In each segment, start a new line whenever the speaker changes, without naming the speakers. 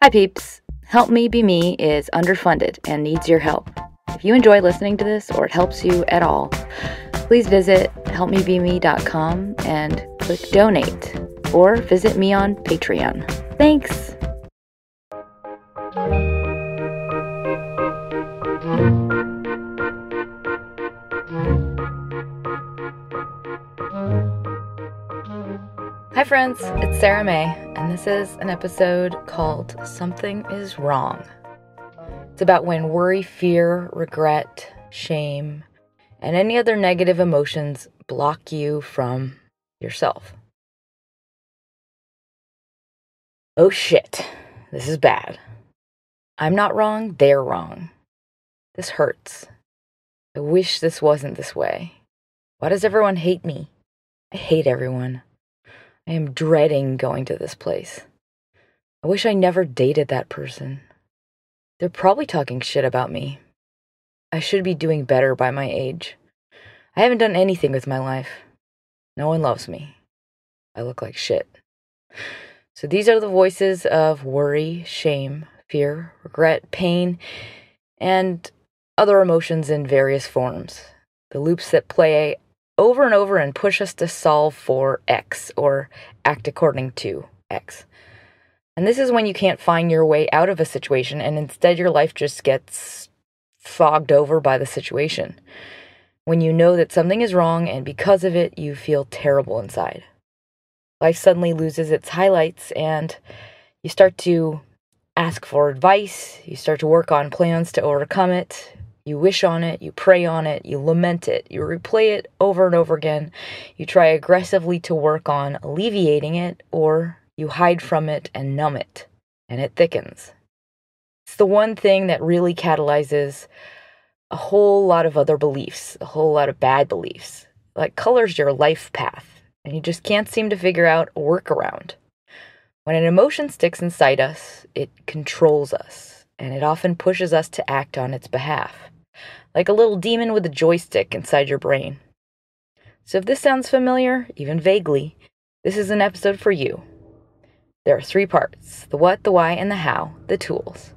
Hi peeps! Help Me Be Me is underfunded and needs your help. If you enjoy listening to this or it helps you at all, please visit helpmebeme.com and click donate or visit me on Patreon. Thanks! Hi friends, it's Sarah May, and this is an episode called Something is Wrong. It's about when worry, fear, regret, shame, and any other negative emotions block you from yourself. Oh shit, this is bad. I'm not wrong, they're wrong. This hurts. I wish this wasn't this way. Why does everyone hate me? I hate everyone. I am dreading going to this place. I wish I never dated that person. They're probably talking shit about me. I should be doing better by my age. I haven't done anything with my life. No one loves me. I look like shit. So these are the voices of worry, shame, fear, regret, pain, and other emotions in various forms. The loops that play over and over and push us to solve for X or act according to X. And this is when you can't find your way out of a situation and instead your life just gets fogged over by the situation. When you know that something is wrong and because of it you feel terrible inside. Life suddenly loses its highlights and you start to ask for advice, you start to work on plans to overcome it. You wish on it, you pray on it, you lament it, you replay it over and over again. You try aggressively to work on alleviating it, or you hide from it and numb it, and it thickens. It's the one thing that really catalyzes a whole lot of other beliefs, a whole lot of bad beliefs. Like colors your life path, and you just can't seem to figure out a workaround. When an emotion sticks inside us, it controls us, and it often pushes us to act on its behalf. Like a little demon with a joystick inside your brain. So if this sounds familiar, even vaguely, this is an episode for you. There are 3 parts: the what, the why, and the how, the tools.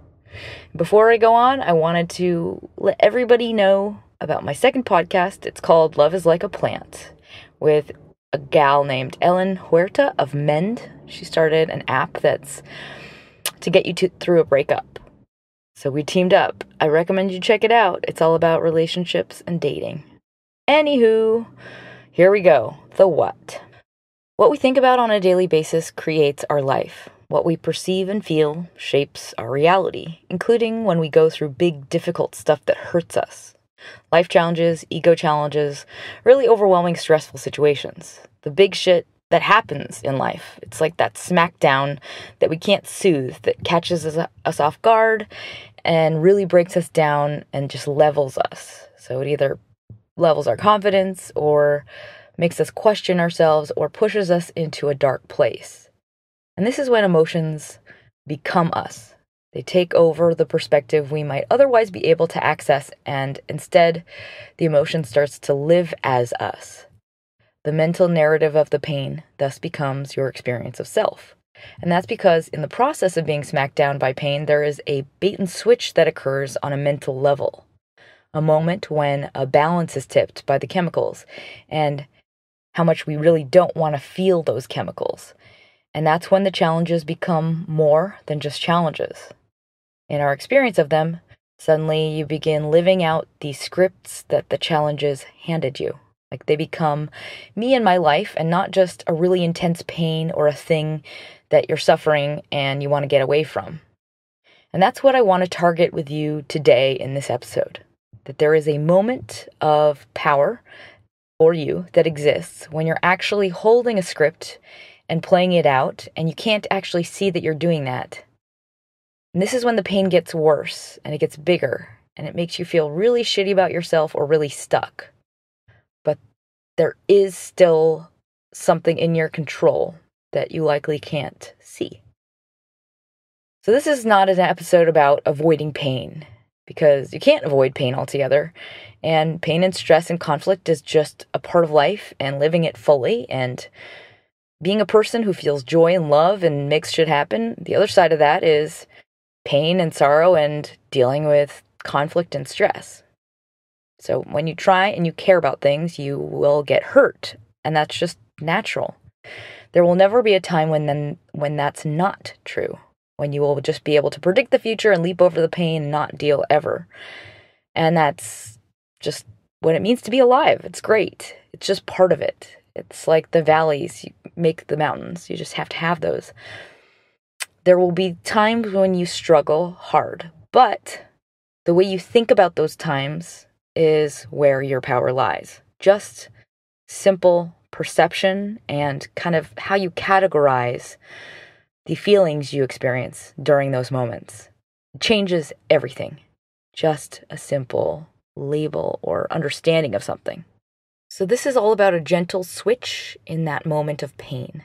Before I go on, I wanted to let everybody know about my second podcast. It's called Love is Like a Plant, with a gal named Ellen Huerta of Mend. She started an app that's to get you through a breakup. So we teamed up. I recommend you check it out. It's all about relationships and dating. Anywho, here we go. The what. What we think about on a daily basis creates our life. What we perceive and feel shapes our reality, including when we go through big, difficult stuff that hurts us. Life challenges, ego challenges, really overwhelming, stressful situations. The big shit that happens in life. It's like that smackdown that we can't soothe, that catches us off guard and really breaks us down and just levels us. So it either levels our confidence or makes us question ourselves or pushes us into a dark place. And this is when emotions become us. They take over the perspective we might otherwise be able to access, and instead the emotion starts to live as us. The mental narrative of the pain thus becomes your experience of self. And that's because in the process of being smacked down by pain, there is a bait and switch that occurs on a mental level. A moment when a balance is tipped by the chemicals and how much we really don't want to feel those chemicals. And that's when the challenges become more than just challenges. In our experience of them, suddenly you begin living out these scripts that the challenges handed you. Like they become me and my life and not just a really intense pain or a thing that you're suffering and you want to get away from. And that's what I want to target with you today in this episode. That there is a moment of power for you that exists when you're actually holding a script and playing it out and you can't actually see that you're doing that. And this is when the pain gets worse and it gets bigger and it makes you feel really shitty about yourself or really stuck. But there is still something in your control that you likely can't see. So this is not an episode about avoiding pain, because you can't avoid pain altogether. And pain and stress and conflict is just a part of life, and living it fully and being a person who feels joy and love and makes shit happen. The other side of that is pain and sorrow and dealing with conflict and stress. So when you try and you care about things, you will get hurt, and that's just natural. There will never be a time when that's not true, when you will just be able to predict the future and leap over the pain and not deal ever. And that's just what it means to be alive. It's great. It's just part of it. It's like the valleys make the mountains. You just have to have those. There will be times when you struggle hard, but the way you think about those times is where your power lies. Just simple perception and kind of how you categorize the feelings you experience during those moments. It changes everything. Just a simple label or understanding of something. So this is all about a gentle switch in that moment of pain.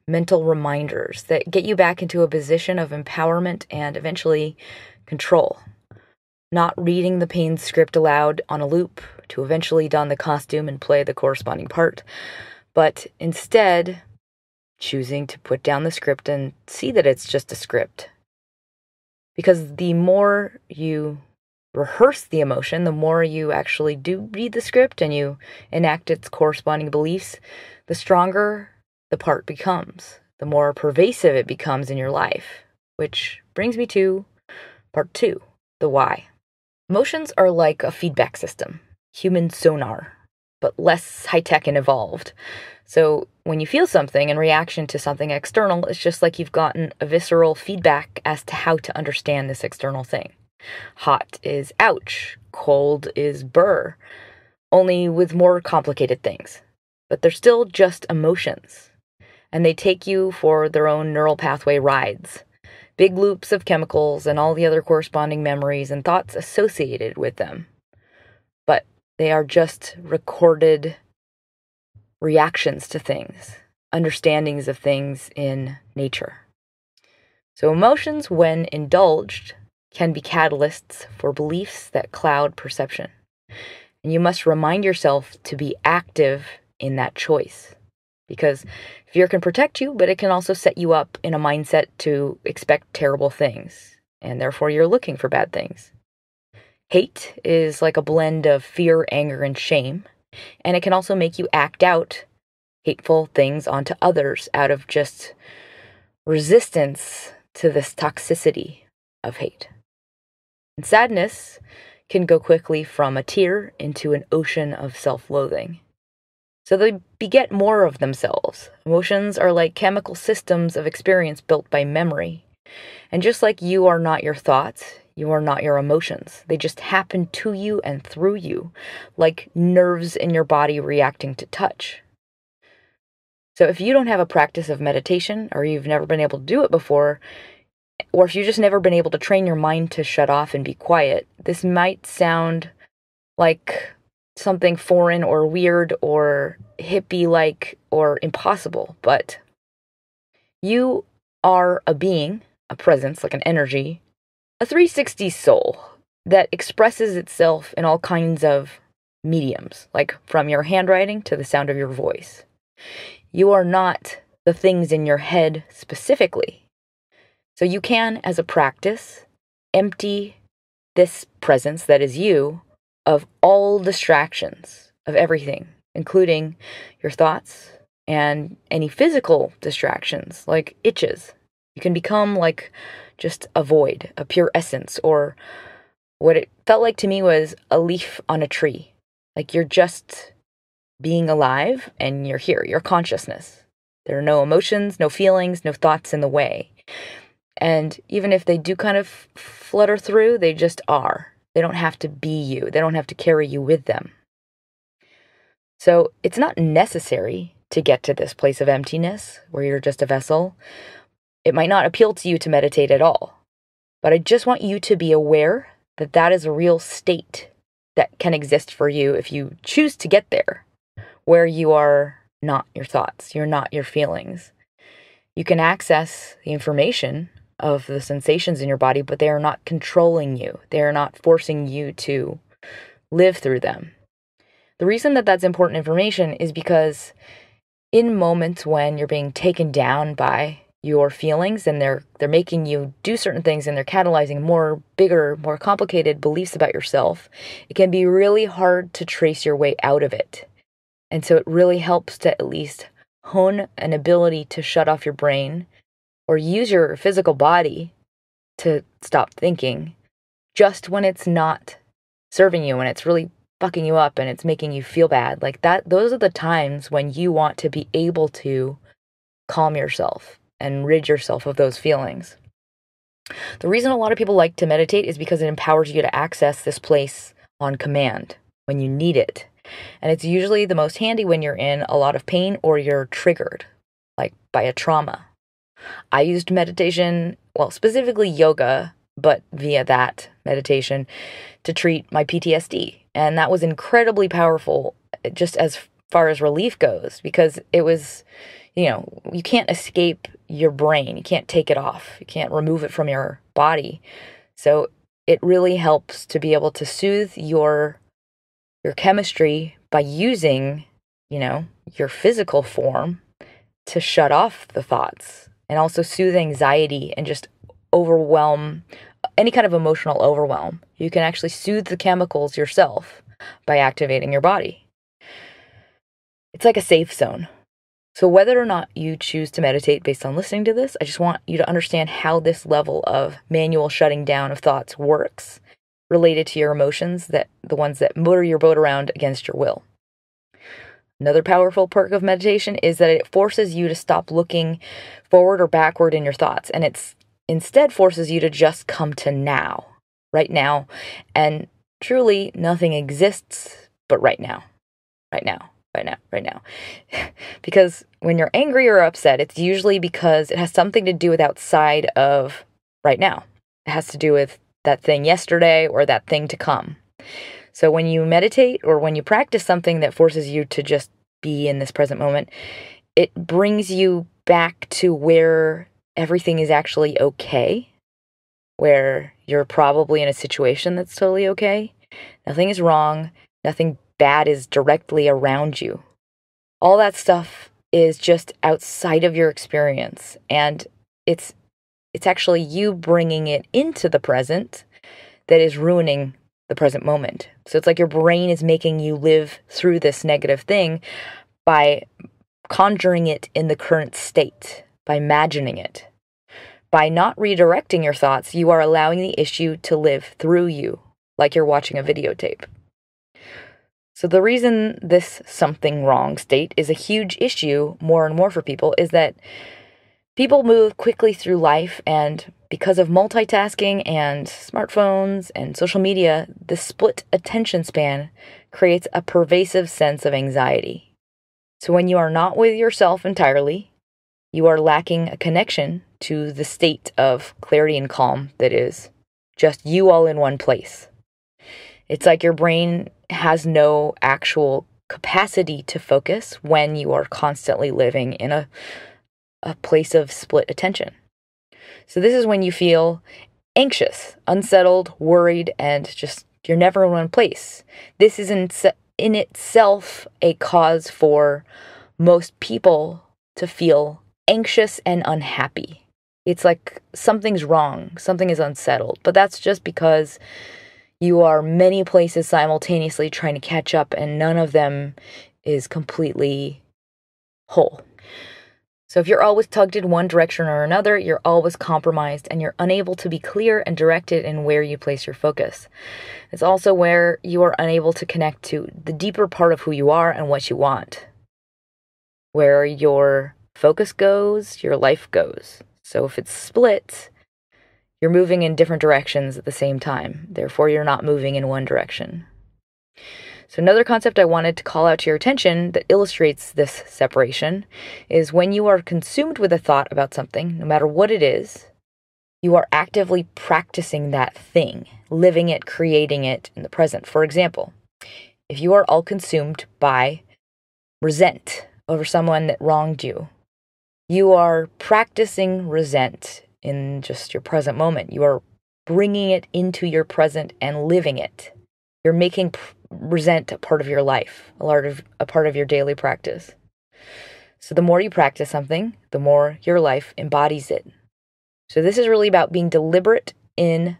Mental reminders that get you back into a position of empowerment and eventually control. Not reading the pain script aloud on a loop to eventually don the costume and play the corresponding part, but instead choosing to put down the script and see that it's just a script. Because the more you rehearse the emotion, the more you actually do read the script and you enact its corresponding beliefs, the stronger the part becomes, the more pervasive it becomes in your life. Which brings me to part 2, the why. Emotions are like a feedback system, human sonar, but less high-tech and evolved. So when you feel something in reaction to something external, it's just like you've gotten a visceral feedback as to how to understand this external thing. Hot is ouch, cold is brr, only with more complicated things. But they're still just emotions, and they take you for their own neural pathway rides. Big loops of chemicals and all the other corresponding memories and thoughts associated with them. But they are just recorded reactions to things, understandings of things in nature. So emotions, when indulged, can be catalysts for beliefs that cloud perception. And you must remind yourself to be active in that choice. Because fear can protect you, but it can also set you up in a mindset to expect terrible things, and therefore you're looking for bad things. Hate is like a blend of fear, anger, and shame, and it can also make you act out hateful things onto others out of just resistance to this toxicity of hate. And sadness can go quickly from a tear into an ocean of self-loathing. So they beget more of themselves. Emotions are like chemical systems of experience built by memory. And just like you are not your thoughts, you are not your emotions. They just happen to you and through you, like nerves in your body reacting to touch. So if you don't have a practice of meditation, or you've never been able to do it before, or if you've just never been able to train your mind to shut off and be quiet, this might sound like something foreign or weird or hippie-like or impossible, but you are a being, a presence, like an energy, a 360 soul that expresses itself in all kinds of mediums, like from your handwriting to the sound of your voice. You are not the things in your head specifically. So you can, as a practice, empty this presence that is you of all distractions, of everything, including your thoughts and any physical distractions, like itches. You can become like just a void, a pure essence, or what it felt like to me was a leaf on a tree. Like you're just being alive and you're here, your consciousness. There are no emotions, no feelings, no thoughts in the way. And even if they do kind of flutter through, they just are. They don't have to be you. They don't have to carry you with them. So it's not necessary to get to this place of emptiness where you're just a vessel. It might not appeal to you to meditate at all. But I just want you to be aware that that is a real state that can exist for you if you choose to get there, where you are not your thoughts, you're not your feelings. You can access the information of the sensations in your body, but they are not controlling you. They are not forcing you to live through them. The reason that that's important information is because in moments when you're being taken down by your feelings, and they're making you do certain things, and they're catalyzing more bigger, more complicated beliefs about yourself, it can be really hard to trace your way out of it. And so it really helps to at least hone an ability to shut off your brain or use your physical body to stop thinking just when it's not serving you, when it's really fucking you up and it's making you feel bad. Like that, those are the times when you want to be able to calm yourself and rid yourself of those feelings. The reason a lot of people like to meditate is because it empowers you to access this place on command when you need it. And it's usually the most handy when you're in a lot of pain or you're triggered, like by a trauma. I used meditation, well, specifically yoga, but via that meditation to treat my PTSD. And that was incredibly powerful just as far as relief goes, because it was, you can't escape your brain. You can't take it off. You can't remove it from your body. So it really helps to be able to soothe your chemistry by using, your physical form to shut off the thoughts and also soothe anxiety and just overwhelm any kind of emotional overwhelm. You can actually soothe the chemicals yourself by activating your body. It's like a safe zone. So whether or not you choose to meditate based on listening to this, I just want you to understand how this level of manual shutting down of thoughts works related to your emotions, that the ones that motor your boat around against your will. Another powerful perk of meditation is that it forces you to stop looking forward or backward in your thoughts, and it's instead forces you to just come to now, right now, and truly nothing exists but right now, right now, right now, right now. Because when you're angry or upset, it's usually because it has something to do with outside of right now. It has to do with that thing yesterday or that thing to come. So when you meditate or when you practice something that forces you to just be in this present moment, it brings you back to where everything is actually okay, where you're probably in a situation that's totally okay. Nothing is wrong. Nothing bad is directly around you. All that stuff is just outside of your experience. And it's actually you bringing it into the present that is ruining the present moment. So it's like your brain is making you live through this negative thing by conjuring it in the current state, by imagining it. By not redirecting your thoughts, you are allowing the issue to live through you, like you're watching a videotape. So the reason this something wrong state is a huge issue more and more for people is that people move quickly through life, and because of multitasking and smartphones and social media, the split attention span creates a pervasive sense of anxiety. So when you are not with yourself entirely, you are lacking a connection to the state of clarity and calm that is just you all in one place. It's like your brain has no actual capacity to focus when you are constantly living in a place of split attention. So this is when you feel anxious, unsettled, worried, and just you're never in one place. This is in itself a cause for most people to feel anxious and unhappy. It's like something's wrong, something is unsettled, but that's just because you are many places simultaneously trying to catch up, and none of them is completely whole. So if you're always tugged in one direction or another, you're always compromised and you're unable to be clear and directed in where you place your focus. It's also where you are unable to connect to the deeper part of who you are and what you want. Where your focus goes, your life goes. So if it's split, you're moving in different directions at the same time. Therefore, you're not moving in one direction. So another concept I wanted to call out to your attention that illustrates this separation is when you are consumed with a thought about something, no matter what it is, you are actively practicing that thing, living it, creating it in the present. For example, if you are all consumed by resent over someone that wronged you, you are practicing resent in just your present moment. You are bringing it into your present and living it. You're making resent a part of your life, a part of your daily practice. So the more you practice something, the more your life embodies it. So this is really about being deliberate in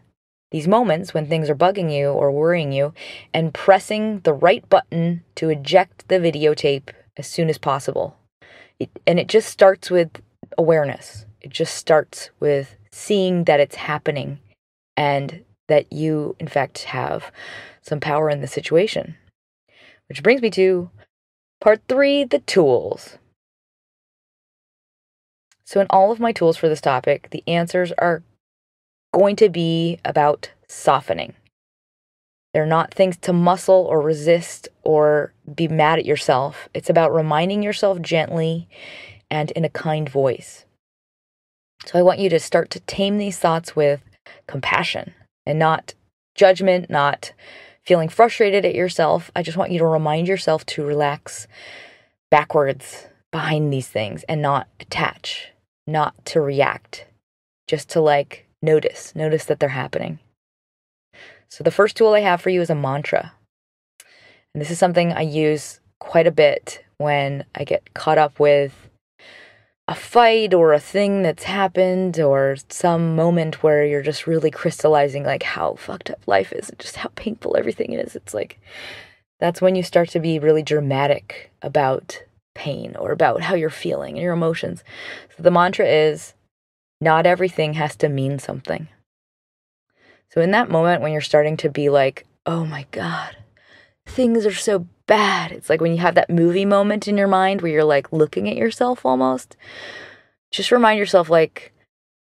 these moments when things are bugging you or worrying you and pressing the right button to eject the videotape as soon as possible. And it just starts with awareness. It just starts with seeing that it's happening and that you, in fact, have some power in the situation. Which brings me to part 3, the tools. So in all of my tools for this topic, the answers are going to be about softening. They're not things to muscle or resist or be mad at yourself. It's about reminding yourself gently and in a kind voice. So I want you to start to tame these thoughts with compassion and not judgment, not feeling frustrated at yourself. I just want you to remind yourself to relax backwards behind these things and not attach, not to react, just to notice that they're happening. So the first tool I have for you is a mantra. And this is something I use quite a bit when I get caught up with a fight or a thing that's happened or some moment where you're just really crystallizing how fucked up life is and just how painful everything is. It's that's when you start to be really dramatic about pain or about how you're feeling and your emotions. So the mantra is, not everything has to mean something. So in that moment when you're starting to be oh my God, things are so bad. It's when you have that movie moment in your mind where you're looking at yourself almost. Just remind yourself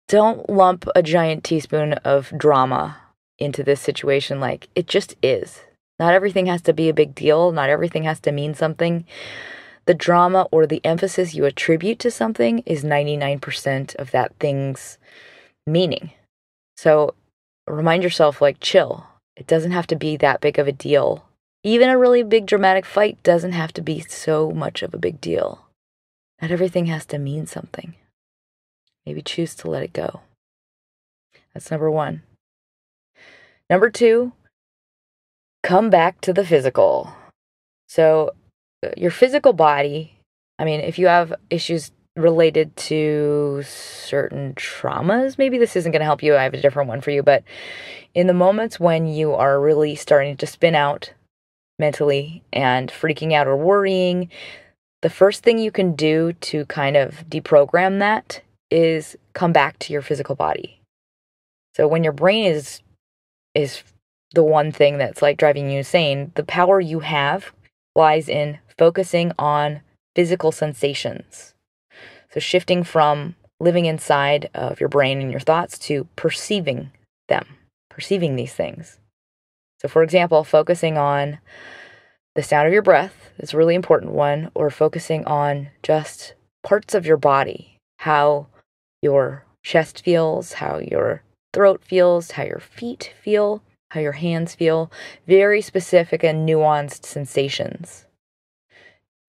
don't lump a giant teaspoon of drama into this situation. It just is. Not everything has to be a big deal. Not everything has to mean something. The drama or the emphasis you attribute to something is 99% of that thing's meaning. So remind yourself, chill. It doesn't have to be that big of a deal. Even a really big dramatic fight doesn't have to be so much of a big deal. Not everything has to mean something. Maybe choose to let it go. That's number 1. Number 2, come back to the physical. So your physical body, if you have issues related to certain traumas, maybe this isn't going to help you. I have a different one for you. But in the moments when you are really starting to spin out mentally and freaking out or worrying, the first thing you can do to kind of deprogram that is come back to your physical body. So when your brain is the one thing that's driving you insane, the power you have lies in focusing on physical sensations. So shifting from living inside of your brain and your thoughts to perceiving them, perceiving these things. So for example, focusing on the sound of your breath is a really important one, or focusing on just parts of your body, how your chest feels, how your throat feels, how your feet feel, how your hands feel, very specific and nuanced sensations.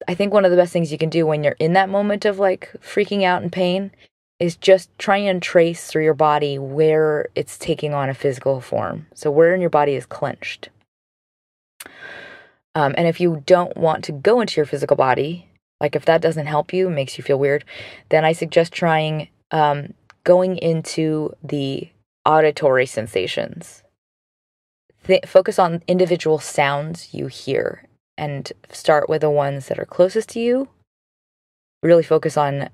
I think one of the best things you can do when you're in that moment of freaking out and pain is just try and trace through your body where it's taking on a physical form. So where in your body is clenched. And if you don't want to go into your physical body, if that doesn't help you, makes you feel weird, then I suggest trying going into the auditory sensations. Focus on individual sounds you hear and start with the ones that are closest to you. Really focus on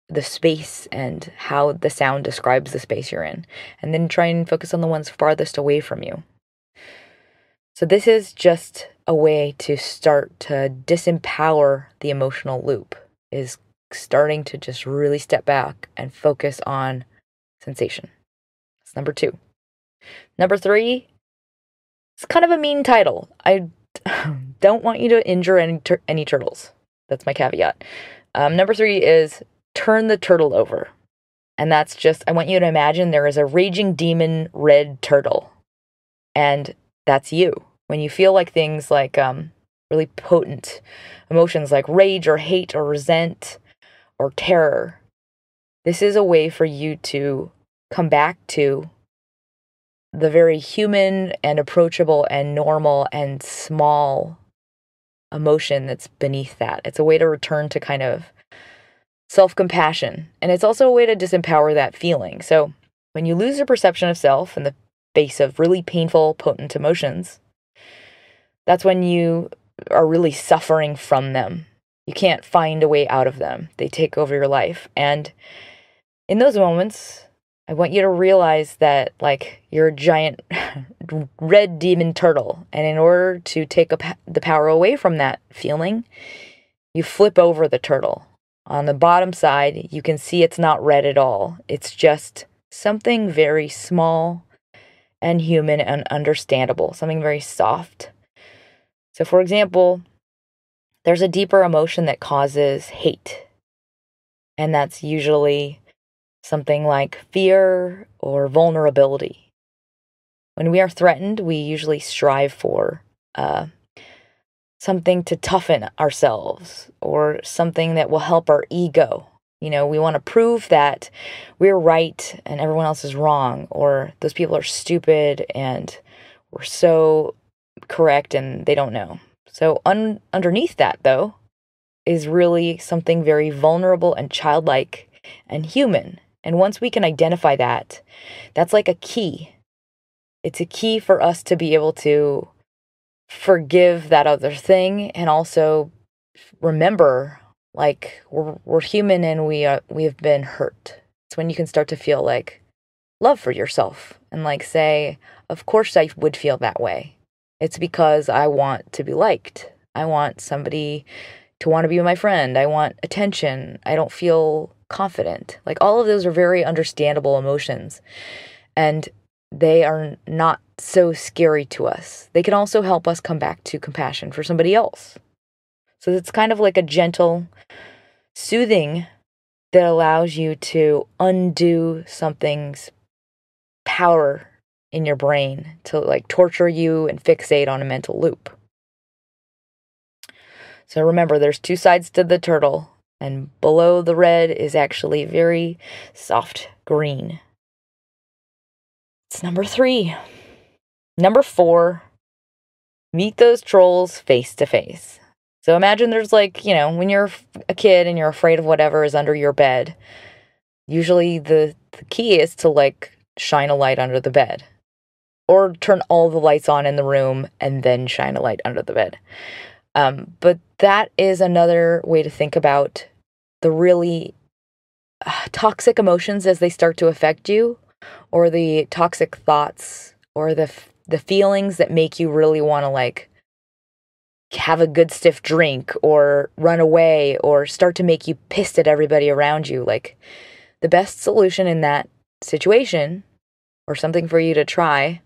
the space and how the sound describes the space you're in. And then try and focus on the ones farthest away from you. So this is just a way to start to disempower the emotional loop, is starting to just really step back and focus on sensation. That's number 2. Number 3, it's kind of a mean title. I don't want you to injure any turtles. That's my caveat. Number 3 is turn the turtle over. And that's just, I want you to imagine there is a raging demon red turtle. And that's you. When you feel things really potent emotions like rage or hate or resent or terror, this is a way for you to come back to the very human and approachable and normal and small emotion that's beneath that. It's a way to return to kind of self-compassion. And it's also a way to disempower that feeling. So when you lose your perception of self in the face of really painful, potent emotions, that's when you are really suffering from them. You can't find a way out of them. They take over your life. And in those moments, I want you to realize that, like, you're a giant red demon turtle. And in order to take the power away from that feeling, you flip over the turtle. On the bottom side, you can see it's not red at all. It's just something very small and human and understandable, something very soft. So, for example, there's a deeper emotion that causes hate. And that's usually something like fear or vulnerability. When we are threatened, we usually strive for something to toughen ourselves or something that will help our ego. You know, we want to prove that we're right and everyone else is wrong, or those people are stupid and we're so correct and they don't know. So underneath that, though, is really something very vulnerable and childlike and human. And once we can identify that, that's like a key. It's a key for us to be able to forgive that other thing and also remember, like, we're human and we have been hurt. It's when you can start to feel like love for yourself and like say, of course I would feel that way. It's because I want to be liked. I want somebody to want to be my friend. I want attention. I don't feel confident. Like, all of those are very understandable emotions. And they are not so scary to us. They can also help us come back to compassion for somebody else. So it's kind of like a gentle soothing that allows you to undo something's power in your brain to, like, torture you and fixate on a mental loop. So remember, there's two sides to the turtle, and below the red is actually very soft green. It's number 3. Number 4, meet those trolls face to face. So imagine there's, like, you know, when you're a kid and you're afraid of whatever is under your bed, usually the key is to, like, shine a light under the bed. Or turn all the lights on in the room and then shine a light under the bed. But that is another way to think about the really toxic emotions as they start to affect you, or the toxic thoughts, or the feelings that make you really want to, like, have a good stiff drink or run away or start to make you pissed at everybody around you. Like, the best solution in that situation, or something for you to try,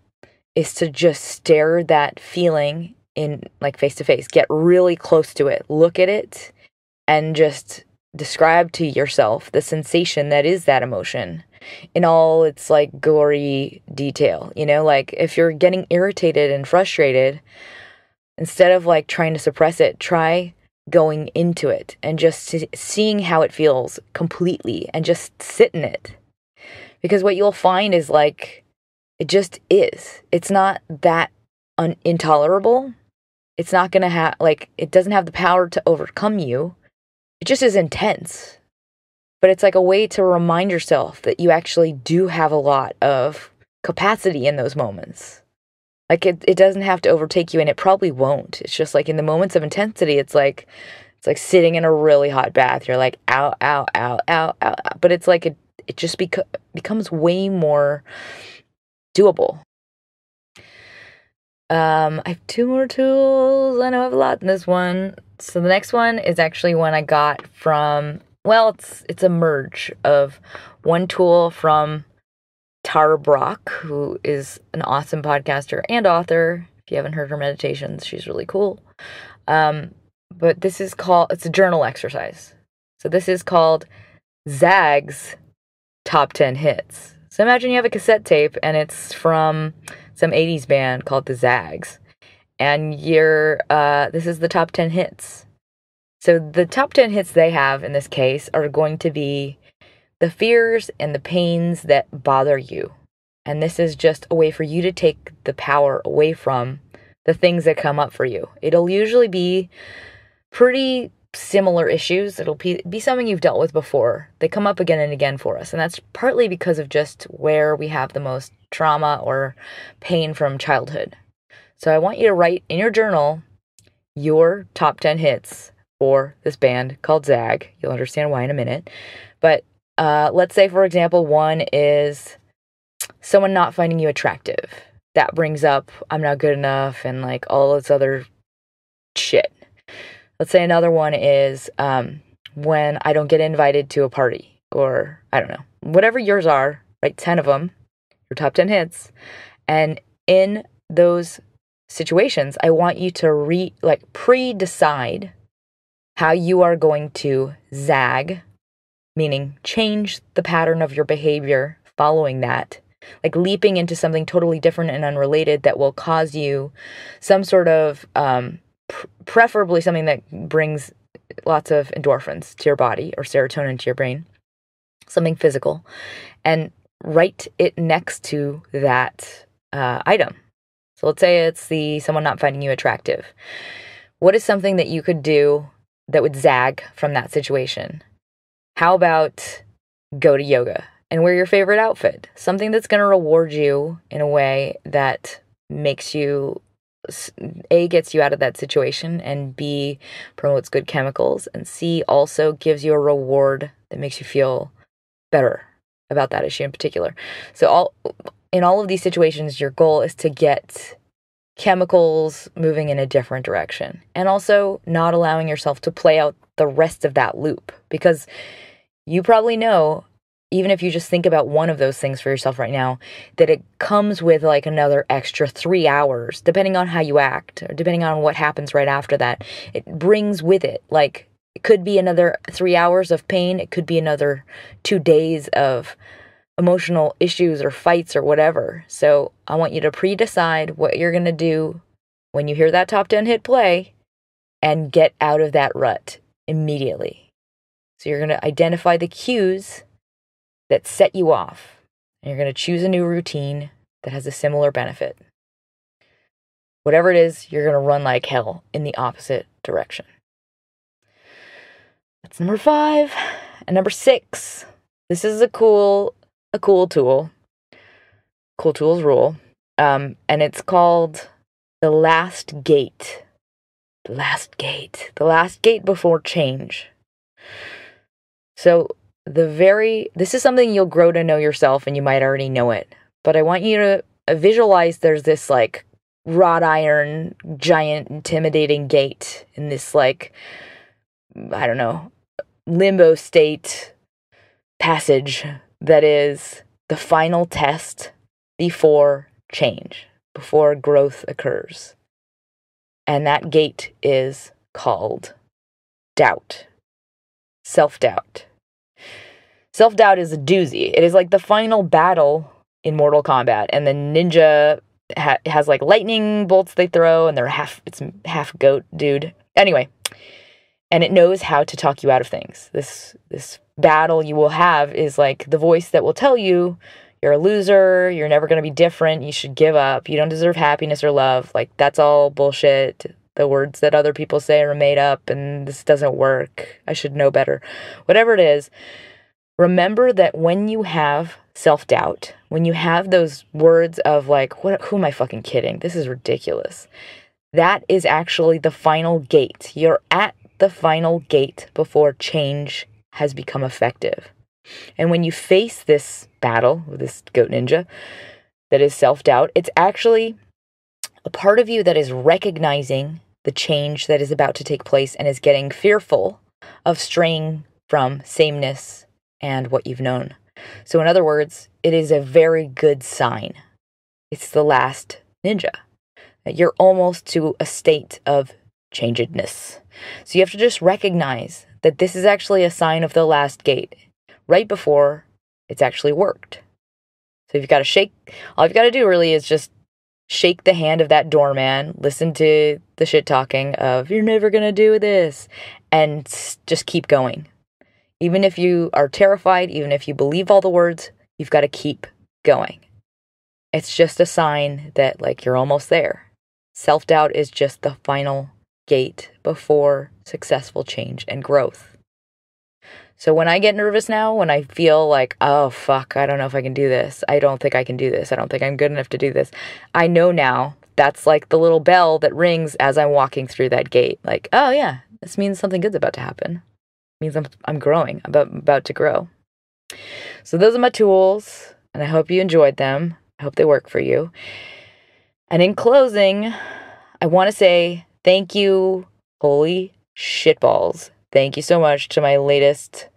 is to just stare that feeling in, like, face to face. Get really close to it. Look at it and just describe to yourself the sensation that is that emotion in all its, like, gory detail. You know, like, if you're getting irritated and frustrated, instead of, like, trying to suppress it, try going into it and just seeing how it feels completely and just sit in it. Because what you'll find is, like, it just is. It's not that intolerable. It's not going to have, like, it doesn't have the power to overcome you. It just is intense. But it's like a way to remind yourself that you actually do have a lot of capacity in those moments. Like, it doesn't have to overtake you, and it probably won't. It's just like in the moments of intensity, it's like sitting in a really hot bath. You're like, ow, ow, ow, ow, ow, ow. But it's like it just becomes way more doable. I have 2 more tools. I know I have a lot in this one. So the next one is actually one I got from, well, it's a merge of one tool from Tara Brach, who is an awesome podcaster and author. If you haven't heard her meditations, she's really cool. But this is it's a journal exercise. So this is called Zag's Top 10 Hits. So imagine you have a cassette tape and it's from some 80s band called the Zags. And this is the top 10 hits. So the top 10 hits they have in this case are going to be the fears and the pains that bother you. And this is just a way for you to take the power away from the things that come up for you. It'll usually be pretty similar issues. It'll be something you've dealt with before. They come up again and again for us. And that's partly because of just where we have the most trauma or pain from childhood. So I want you to write in your journal your top 10 hits for this band called Zag. You'll understand why in a minute. But let's say, for example, one is someone not finding you attractive. That brings up I'm not good enough and like all this other shit. Let's say another one is when I don't get invited to a party, or I don't know, whatever yours are, write 10 of them, your top 10 hits. And in those situations, I want you to pre-decide how you are going to zag, meaning change the pattern of your behavior following that, like leaping into something totally different and unrelated that will cause you some sort of, preferably something that brings lots of endorphins to your body or serotonin to your brain, something physical, and write it next to that item. So let's say it's someone not finding you attractive. What is something that you could do that would zag from that situation? How about go to yoga and wear your favorite outfit? Something that's going to reward you in a way that makes you, A, gets you out of that situation, and B, promotes good chemicals, and C, also gives you a reward that makes you feel better about that issue in particular. So in all of these situations, your goal is to get chemicals moving in a different direction, and also not allowing yourself to play out the rest of that loop, because you probably know, even if you just think about one of those things for yourself right now, that it comes with like another extra 3 hours, depending on how you act, or depending on what happens right after that. It brings with it, like, it could be another 3 hours of pain. It could be another 2 days of emotional issues or fights or whatever. So I want you to pre-decide what you're going to do when you hear that top 10 hit play and get out of that rut immediately. So you're going to identify the cues that set you off, and you're going to choose a new routine that has a similar benefit. Whatever it is, you're going to run like hell in the opposite direction. That's number 5. And number 6, this is a cool tool. Cool tools rule. And it's called the last gate. The last gate. The last gate before change. So this is something you'll grow to know yourself, and you might already know it. But I want you to visualize there's this like wrought iron, giant, intimidating gate in this like, I don't know, limbo state passage that is the final test before change, before growth occurs. And that gate is called doubt. Self-doubt. Self-doubt is a doozy. It is like the final battle in Mortal Kombat, and the ninja has like lightning bolts they throw, and it's half goat dude. Anyway, and it knows how to talk you out of things. This battle you will have is like the voice that will tell you you're a loser, you're never going to be different, you should give up, you don't deserve happiness or love. Like, that's all bullshit. The words that other people say are made up, and this doesn't work. I should know better. Whatever it is, remember that when you have self-doubt, when you have those words of like, who am I fucking kidding? This is ridiculous. That is actually the final gate. You're at the final gate before change has become effective. And when you face this battle with this goat ninja that is self-doubt, it's actually a part of you that is recognizing the change that is about to take place and is getting fearful of straying from sameness and what you've known. So in other words, it is a very good sign. It's the last ninja. You're almost to a state of changedness. So you have to just recognize that this is actually a sign of the last gate, right before it's actually worked. So you've got to shake, all you've got to do really is just shake the hand of that doorman, listen to the shit talking of, you're never going to do this, and just keep going. Even if you are terrified, even if you believe all the words, you've got to keep going. It's just a sign that, like, you're almost there. Self-doubt is just the final gate before successful change and growth. So when I get nervous now, when I feel like, oh, fuck, I don't know if I can do this. I don't think I can do this. I don't think I'm good enough to do this. I know now that's like the little bell that rings as I'm walking through that gate. Like, oh, yeah, this means something good's about to happen. It means I'm growing, about to grow. So those are my tools, and I hope you enjoyed them. I hope they work for you. And in closing, I want to say thank you, holy shitballs. Thank you so much to my latest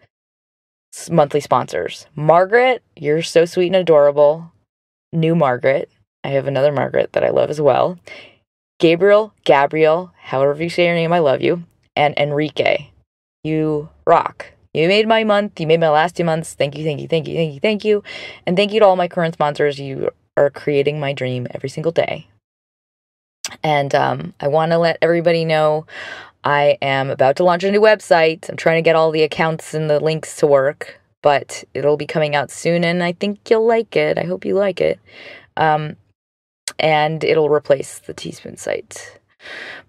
monthly sponsors. Margaret, you're so sweet and adorable. New Margaret. I have another Margaret that I love as well. Gabriel, however you say your name, I love you. And Enrique, you rock. You made my month. You made my last 2 months. Thank you. And thank you to all my current sponsors. You are creating my dream every single day. And I want to let everybody know I am about to launch a new website. I'm trying to get all the accounts and the links to work, but it'll be coming out soon, and I think you'll like it. I hope you like it. And it'll replace the Teaspoon site.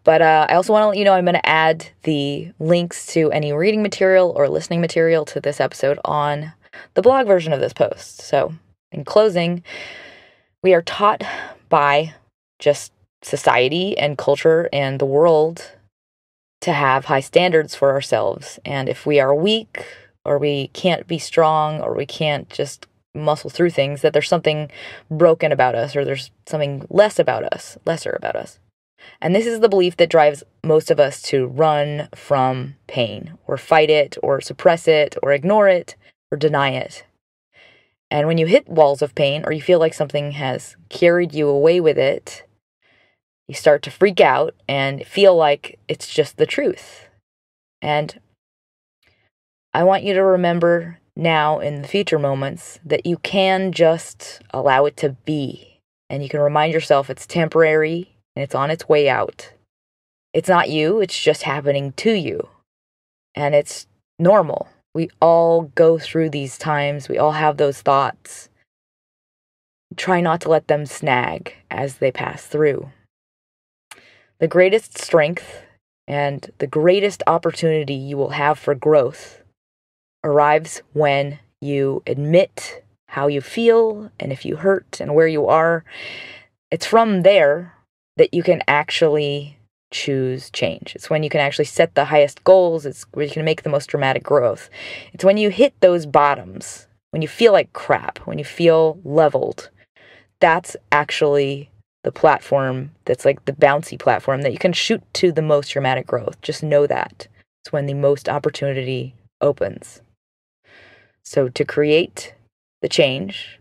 But I also want to let you know I'm going to add the links to any reading material or listening material to this episode on the blog version of this post. So, in closing, we are taught by just society and culture and the world to have high standards for ourselves. And if we are weak, or we can't be strong, or we can't just muscle through things, that there's something broken about us, or there's something lesser about us. And this is the belief that drives most of us to run from pain, or fight it, or suppress it, or ignore it, or deny it. And when you hit walls of pain, or you feel like something has carried you away with it, you start to freak out and feel like it's just the truth. And I want you to remember now in the future moments that you can just allow it to be. And you can remind yourself it's temporary and it's on its way out. It's not you, it's just happening to you. And it's normal. We all go through these times. We all have those thoughts. Try not to let them snag as they pass through. The greatest strength and the greatest opportunity you will have for growth arrives when you admit how you feel and if you hurt and where you are. It's from there that you can actually choose change. It's when you can actually set the highest goals. It's where you can make the most dramatic growth. It's when you hit those bottoms, when you feel like crap, when you feel leveled. That's actually the platform that's like the bouncy platform that you can shoot to the most dramatic growth. Just know that. It's when the most opportunity opens. So to create the change,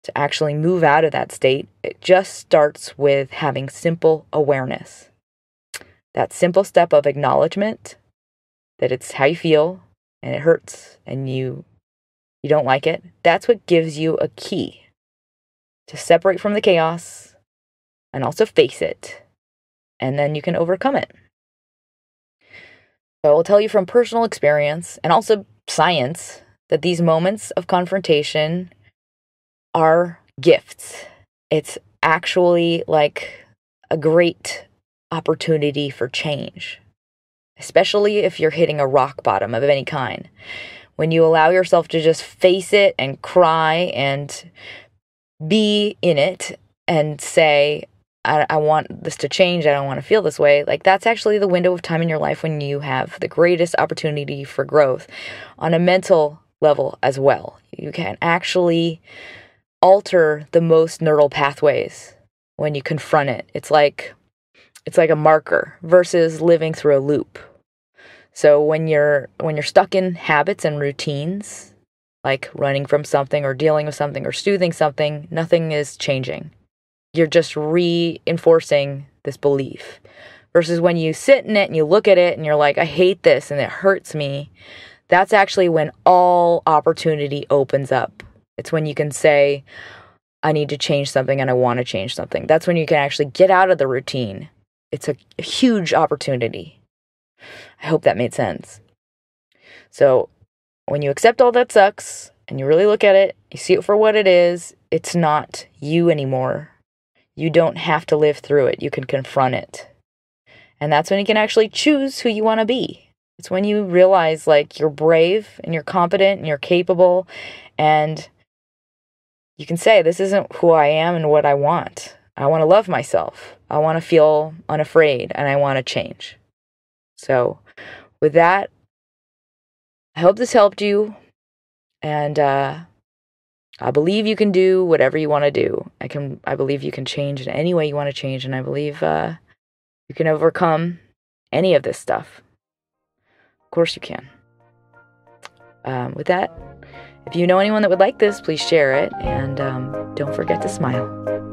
to actually move out of that state, it just starts with having simple awareness. That simple step of acknowledgement that it's how you feel and it hurts and you don't like it. That's what gives you a key to separate from the chaos and also face it, and then you can overcome it. So I will tell you from personal experience and also science that these moments of confrontation are gifts. It's actually like a great opportunity for change, especially if you're hitting a rock bottom of any kind. When you allow yourself to just face it and cry and be in it and say, I want this to change. I don't want to feel this way. Like, that's actually the window of time in your life when you have the greatest opportunity for growth on a mental level as well. You can actually alter the most neural pathways when you confront it. It's like a marker versus living through a loop. So when you're stuck in habits and routines, like running from something or dealing with something or soothing something, nothing is changing. You're just reinforcing this belief. Versus when you sit in it and you look at it and you're like, I hate this and it hurts me. That's actually when all opportunity opens up. It's when you can say, I need to change something and I want to change something. That's when you can actually get out of the routine. It's a huge opportunity. I hope that made sense. So when you accept all that sucks and you really look at it, you see it for what it is, it's not you anymore. You don't have to live through it. You can confront it. And that's when you can actually choose who you want to be. It's when you realize like you're brave and you're competent and you're capable, and you can say, this isn't who I am and what I want. I want to love myself. I want to feel unafraid, and I want to change. So with that, I hope this helped you. And I believe you can do whatever you want to do. I believe you can change in any way you want to change. And I believe you can overcome any of this stuff. Of course you can. With that, if you know anyone that would like this, please share it. And don't forget to smile.